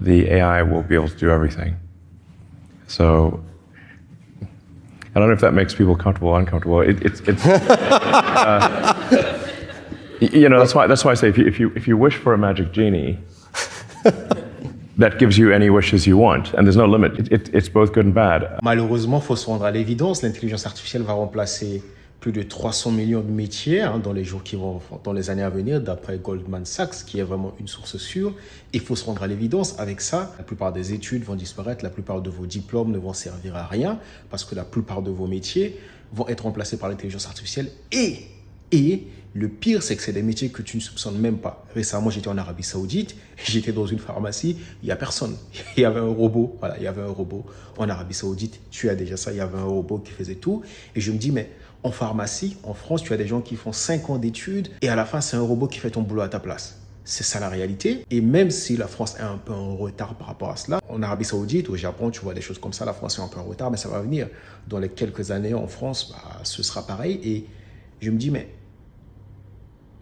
the AI will be able to do everything. So I don't know if that makes people comfortable or uncomfortable. You know, that's why I say if you wish for a magic genie, that gives you any wishes you want, and there's no limit. It's both good and bad. Malheureusement, il faut se rendre à l'évidence, l'intelligence artificielle va remplacer plus de 300 millions de métiers dans les années à venir, d'après Goldman Sachs, qui est vraiment une source sûre. Il faut se rendre à l'évidence. Avec ça, la plupart des études vont disparaître, la plupart de vos diplômes ne vont servir à rien, parce que la plupart de vos métiers vont être remplacés par l'intelligence artificielle. Et le pire, c'est que c'est des métiers que tu ne soupçonnes même pas. Récemment, j'étais en Arabie Saoudite, j'étais dans une pharmacie, il n'y a personne. Il y avait un robot, voilà, il y avait un robot. En Arabie Saoudite, tu as déjà ça, il y avait un robot qui faisait tout. Et je me dis, mais en pharmacie, en France, tu as des gens qui font 5 ans d'études et à la fin, c'est un robot qui fait ton boulot à ta place. C'est ça la réalité. Et même si la France est un peu en retard par rapport à cela, en Arabie Saoudite, au Japon, tu vois des choses comme ça, la France est un peu en retard, mais ça va venir. Dans les quelques années en France, ce sera pareil. Et je me dis, mais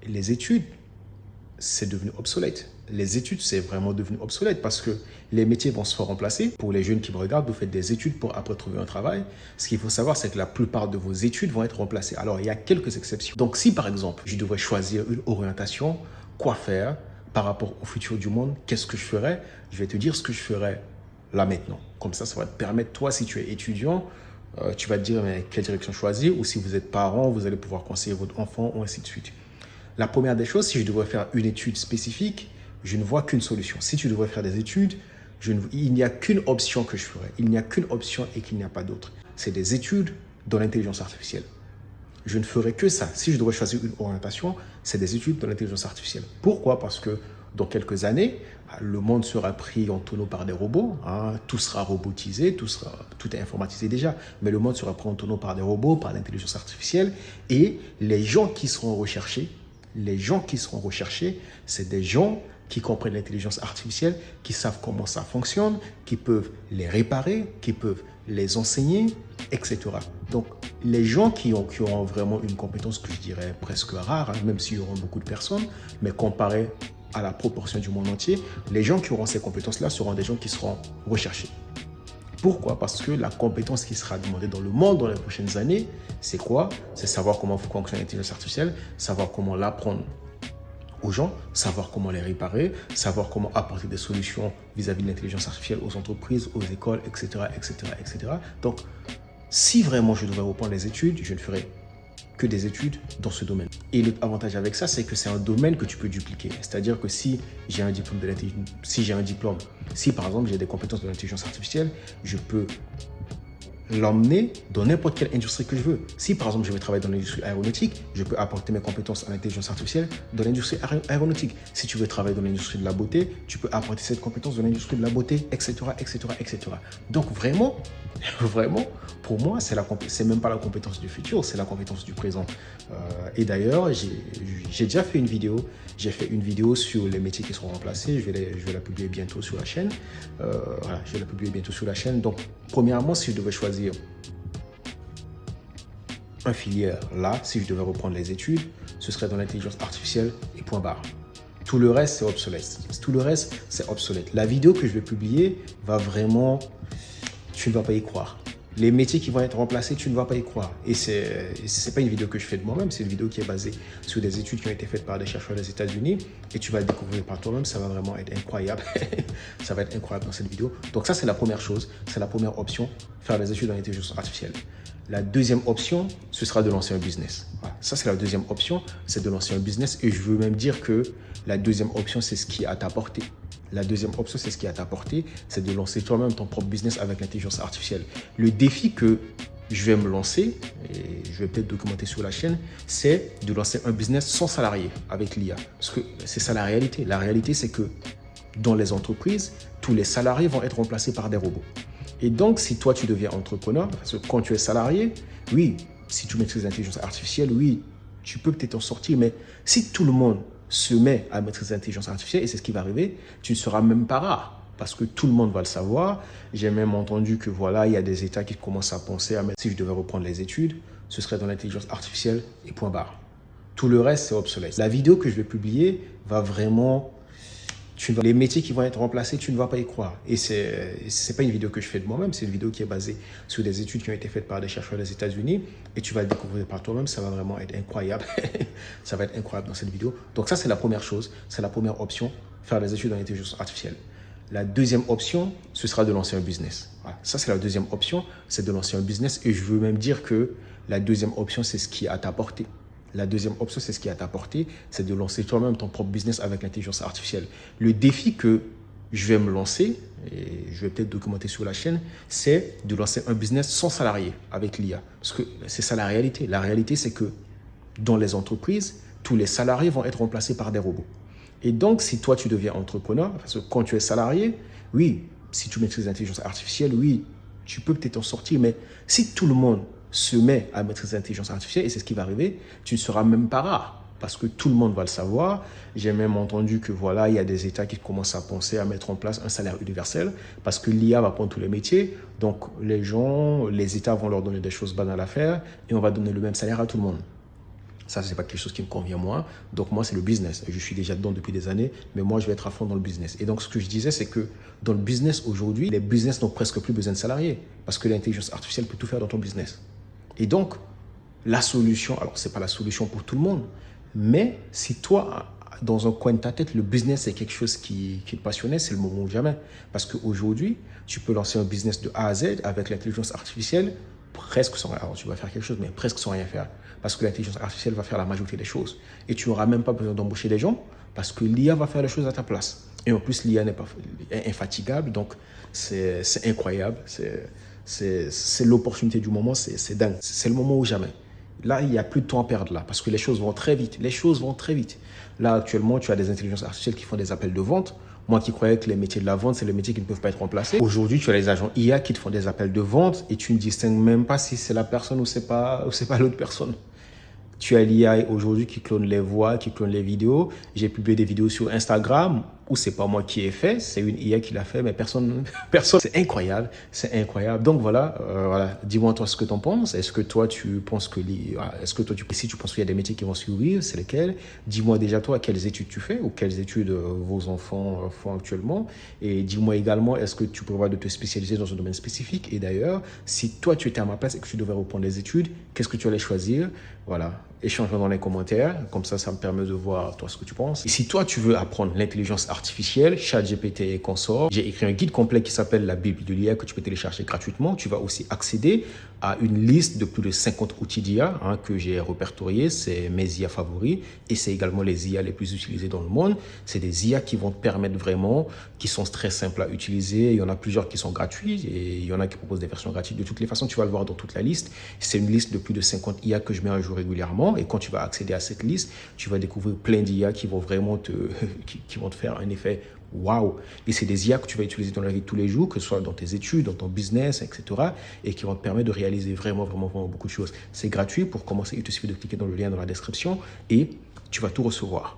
les études, c'est devenu obsolète. Les études, c'est vraiment devenu obsolète parce que les métiers vont se faire remplacer. Pour les jeunes qui me regardent, vous faites des études pour après trouver un travail. Ce qu'il faut savoir, c'est que la plupart de vos études vont être remplacées. Alors, il y a quelques exceptions. Donc, si par exemple, je devrais choisir une orientation, quoi faire par rapport au futur du monde, qu'est-ce que je ferais? Je vais te dire ce que je ferais là maintenant. Comme ça va te permettre, toi, si tu es étudiant, tu vas te dire mais quelle direction choisir, ou si vous êtes parent, vous allez pouvoir conseiller votre enfant, ou ainsi de suite. La première des choses, si je devrais faire une étude spécifique, je ne vois qu'une solution. Si tu devrais faire des études, il n'y a qu'une option que je ferais. Il n'y a qu'une option et qu'il n'y a pas d'autre. C'est des études dans l'intelligence artificielle. Je ne ferai que ça. Si je devrais choisir une orientation, c'est des études dans l'intelligence artificielle. Pourquoi? Parce que dans quelques années, le monde sera pris en tonneau par des robots. Tout sera robotisé, tout est informatisé déjà. Mais le monde sera pris en tonneau par des robots, par l'intelligence artificielle. Et les gens qui seront recherchés, c'est des gens qui comprennent l'intelligence artificielle, qui savent comment ça fonctionne, qui peuvent les réparer, qui peuvent les enseigner, etc. Donc, les gens qui auront vraiment une compétence que je dirais presque rare, même s'il y aura beaucoup de personnes, mais comparé à la proportion du monde entier, les gens qui auront ces compétences-là seront des gens qui seront recherchés. Pourquoi? Parce que la compétence qui sera demandée dans le monde dans les prochaines années, c'est quoi? C'est savoir comment fonctionne l'intelligence artificielle, savoir comment l'apprendre aux gens, savoir comment les réparer, savoir comment apporter des solutions vis-à-vis de l'intelligence artificielle aux entreprises, aux écoles, etc., etc., etc. Donc, si vraiment je devais reprendre les études, je ne ferais que des études dans ce domaine. Et l'avantage avec ça, c'est que c'est un domaine que tu peux dupliquer. C'est-à-dire que si j'ai un diplôme si par exemple j'ai des compétences de l'intelligence artificielle, je peux l'emmener dans n'importe quelle industrie que je veux. Si par exemple je veux travailler dans l'industrie aéronautique, je peux apporter mes compétences à l'intelligence artificielle dans l'industrie aéronautique. Si tu veux travailler dans l'industrie de la beauté, tu peux apporter cette compétence dans l'industrie de la beauté, etc., etc., etc. Donc vraiment, pour moi, c'est même pas la compétence du futur, c'est la compétence du présent. Et d'ailleurs, j'ai déjà fait une vidéo. J'ai fait une vidéo sur les métiers qui seront remplacés. Je vais la publier bientôt sur la chaîne. Voilà, je vais la publier bientôt sur la chaîne. Donc, premièrement, si je devais choisir un filière là, si je devais reprendre les études, ce serait dans l'intelligence artificielle et point barre. Tout le reste, c'est obsolète. Tout le reste, c'est obsolète. La vidéo que je vais publier va vraiment... Tu ne vas pas y croire. Les métiers qui vont être remplacés, tu ne vas pas y croire. Et c'est pas une vidéo que je fais de moi-même, c'est une vidéo qui est basée sur des études qui ont été faites par des chercheurs des États-Unis. Et tu vas le découvrir par toi-même, ça va vraiment être incroyable. Ça va être incroyable dans cette vidéo. Donc ça, c'est la première chose, c'est la première option, faire des études en intelligence artificielle. La deuxième option, ce sera de lancer un business. Voilà. Ça, c'est la deuxième option, c'est de lancer un business. Et je veux même dire que la deuxième option, c'est ce qui est à ta portée. La deuxième option, c'est ce qui est à ta portée, c'est de lancer toi-même ton propre business avec l'intelligence artificielle. Le défi que je vais me lancer, et je vais peut-être documenter sur la chaîne, c'est de lancer un business sans salarié avec l'IA. Parce que c'est ça la réalité. La réalité, c'est que dans les entreprises, tous les salariés vont être remplacés par des robots. Et donc, si toi, tu deviens entrepreneur, parce que quand tu es salarié, oui, si tu maîtrises l'intelligence artificielle, oui, tu peux peut-être en sortir, mais si tout le monde se met à maîtriser l'intelligence artificielle, et c'est ce qui va arriver, tu ne seras même pas rare, parce que tout le monde va le savoir. J'ai même entendu que voilà, il y a des États qui commencent à penser à mettre, si je devais reprendre les études, ce serait dans l'intelligence artificielle et point barre. Tout le reste, c'est obsolète. La vidéo que je vais publier va vraiment... Les métiers qui vont être remplacés, tu ne vas pas y croire. Et c'est pas une vidéo que je fais de moi-même, c'est une vidéo qui est basée sur des études qui ont été faites par des chercheurs des États-Unis. Et tu vas le découvrir par toi-même, ça va vraiment être incroyable. Ça va être incroyable dans cette vidéo. Donc ça, c'est la première chose, c'est la première option, faire des études en intelligence artificielle. La deuxième option, ce sera de lancer un business. Voilà. Ça, c'est la deuxième option, c'est de lancer un business. Et je veux même dire que la deuxième option, c'est ce qui est à ta portée. La deuxième option, c'est ce qui est à ta portée, c'est de lancer toi-même ton propre business avec l'intelligence artificielle. Le défi que je vais me lancer, et je vais peut-être documenter sur la chaîne, c'est de lancer un business sans salarié avec l'IA. Parce que c'est ça la réalité. La réalité, c'est que dans les entreprises, tous les salariés vont être remplacés par des robots. Et donc, si toi, tu deviens entrepreneur, parce que quand tu es salarié, oui, si tu maîtrises l'intelligence artificielle, oui, tu peux peut-être en sortir, mais si tout le monde se met à maîtriser l'intelligence artificielle, et c'est ce qui va arriver, tu ne seras même pas rare, parce que tout le monde va le savoir. J'ai même entendu que voilà, il y a des États qui commencent à penser à mettre en place un salaire universel, parce que l'IA va prendre tous les métiers, donc les États vont leur donner des choses banales à faire, et on va donner le même salaire à tout le monde. Ça, ce n'est pas quelque chose qui me convient moi. Donc moi, c'est le business. Je suis déjà dedans depuis des années, mais moi, je vais être à fond dans le business. Et donc, ce que je disais, c'est que dans le business aujourd'hui, les business n'ont presque plus besoin de salariés parce que l'intelligence artificielle peut tout faire dans ton business. Et donc, la solution, alors ce n'est pas la solution pour tout le monde, mais si toi, dans un coin de ta tête, le business est quelque chose qui te passionnait, c'est le moment ou jamais. Parce qu'aujourd'hui, tu peux lancer un business de A à Z avec l'intelligence artificielle presque sans rien. Alors, tu vas faire quelque chose, mais presque sans rien faire. Parce que l'intelligence artificielle va faire la majorité des choses. Et tu n'auras même pas besoin d'embaucher des gens parce que l'IA va faire les choses à ta place. Et en plus, l'IA est infatigable. Donc, c'est incroyable. C'est l'opportunité du moment. C'est dingue. C'est le moment ou jamais. Là, il n'y a plus de temps à perdre là parce que les choses vont très vite. Les choses vont très vite. Là, actuellement, tu as des intelligences artificielles qui font des appels de vente. Moi qui croyais que les métiers de la vente, c'est les métiers qui ne peuvent pas être remplacés. Aujourd'hui, tu as les agents IA qui te font des appels de vente et tu ne distingues même pas si c'est la personne ou c'est pas l'autre personne. Tu as l'IA aujourd'hui qui clone les voix, qui clone les vidéos. J'ai publié des vidéos sur Instagram où c'est pas moi qui ai fait, c'est une IA qui l'a fait, mais personne. C'est incroyable, c'est incroyable. Donc voilà. Dis-moi toi ce que tu en penses. Est-ce que toi tu penses que si tu penses qu'il y a des métiers qui vont survivre, c'est lesquels? Dis-moi déjà toi quelles études tu fais ou quelles études vos enfants font actuellement. Et dis-moi également est-ce que tu prévois de te spécialiser dans un domaine spécifique. Et d'ailleurs, si toi tu étais à ma place et que tu devais reprendre des études, qu'est-ce que tu allais choisir? Voilà. Échange-moi dans les commentaires, comme ça me permet de voir toi ce que tu penses. Et si toi tu veux apprendre l'intelligence artificielle, ChatGPT et consorts, j'ai écrit un guide complet qui s'appelle la Bible de l'IA que tu peux télécharger gratuitement. Tu vas aussi accéder à une liste de plus de 50 outils d'IA que j'ai répertoriés. C'est mes IA favoris et c'est également les IA les plus utilisés dans le monde. C'est des IA qui vont te permettre vraiment, qui sont très simples à utiliser. Il y en a plusieurs qui sont gratuits et il y en a qui proposent des versions gratuites. De toutes les façons, tu vas le voir dans toute la liste. C'est une liste de plus de 50 IA que je mets à jour régulièrement. Et quand tu vas accéder à cette liste, tu vas découvrir plein d'IA qui vont vraiment qui vont te faire un effet waouh. Et c'est des IA que tu vas utiliser dans la vie de tous les jours, que ce soit dans tes études, dans ton business, etc. Et qui vont te permettre de réaliser vraiment beaucoup de choses. C'est gratuit pour commencer. Il te suffit de cliquer dans le lien dans la description et tu vas tout recevoir.